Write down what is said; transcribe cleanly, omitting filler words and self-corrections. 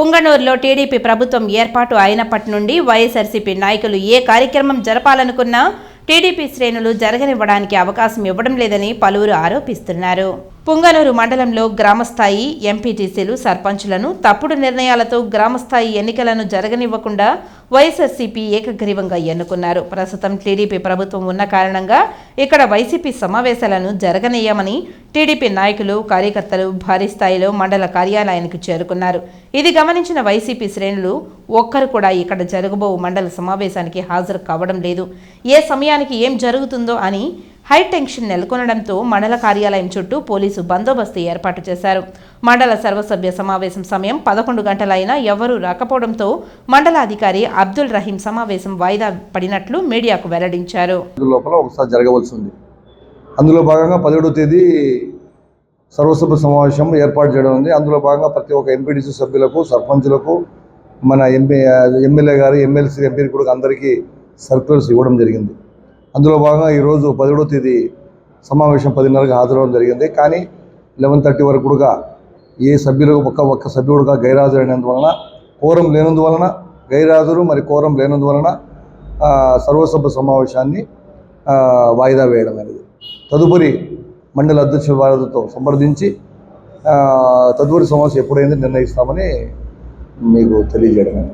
పుంగనూరులో TDP ప్రభుత్వం ఏర్పాటు అయినప్పటి నుండి వైఎస్ఆర్సీపీ నాయకులు ఏ కార్యక్రమం జరపాలనుకున్నా టీడీపీ శ్రేణులు జరగనివ్వడానికి అవకాశం ఇవ్వడం లేదని పలువురు ఆరోపిస్తున్నారు. పుంగనూరు మండలంలో గ్రామస్థాయి ఎంపీటీసీలు సర్పంచులను తప్పుడు నిర్ణయాలతో గ్రామస్థాయి ఎన్నికలను జరగనివ్వకుండా వైఎస్ఆర్సీపీ ఏకగ్రీవంగా ఎన్నుకున్నారు. ప్రస్తుతం టీడీపీ ప్రభుత్వం ఉన్న కారణంగా ఇక్కడ వైసీపీ సమావేశాలను జరగనీయమని టీడీపీ నాయకులు కార్యకర్తలు భారీ స్థాయిలో మండల కార్యాలయానికి చేరుకున్నారు. ఇది గమనించిన వైసీపీ శ్రేణులు ఒక్కరు కూడా ఇక్కడ జరగబో మండల సమావేశానికి హాజరు కావడం లేదు. ఏ సమయానికి ఏం జరుగుతుందో అని హైటెన్షన్ నెలకొనడంతో మండల కార్యాలయం చుట్టూ పోలీసు బందోబస్తు ఏర్పాటు చేశారు. మండల సర్వసభ్య సమావేశం సమయం 11 గంటలైనా ఎవరూ రాకపోవడంతో మండలాధికారి అబ్దుల్ రహీం సమావేశం వాయిదా పడినట్లు మీడియాకు వెల్లడించారు. అందులో భాగంగా 17వ తేదీ సర్వసభ్య సమావేశం ఏర్పాటు చేయడం ఉంది. అందులో భాగంగా ప్రతి ఒక్క ఎంపీటీసీ సభ్యులకు, సర్పంచులకు, మన ఎమ్మెల్యే గారు, ఎమ్మెల్సీ ఎంపీ కూడా అందరికీ సర్క్యులర్స్ ఇవ్వడం జరిగింది. అందులో భాగంగా ఈరోజు 17వ తేదీ సమావేశం 10:30కి హాజరవడం జరిగింది. కానీ 11:30 వరకు కూడా ఏ సభ్యులకు ఒక్క సభ్యుడుగా గైరాజరైనందువలన, కోరం లేనందువలన, గైరాజులు మరి కోరం లేనందువలన సర్వసభ్య సమావేశాన్ని వాయిదా వేయడం అనేది. తదుపరి మండల అధ్యక్షుల వారితో సంప్రదించి తదుపరి సమావేశం ఎప్పుడైంది నిర్ణయిస్తామని మీకు తెలియజేయడం.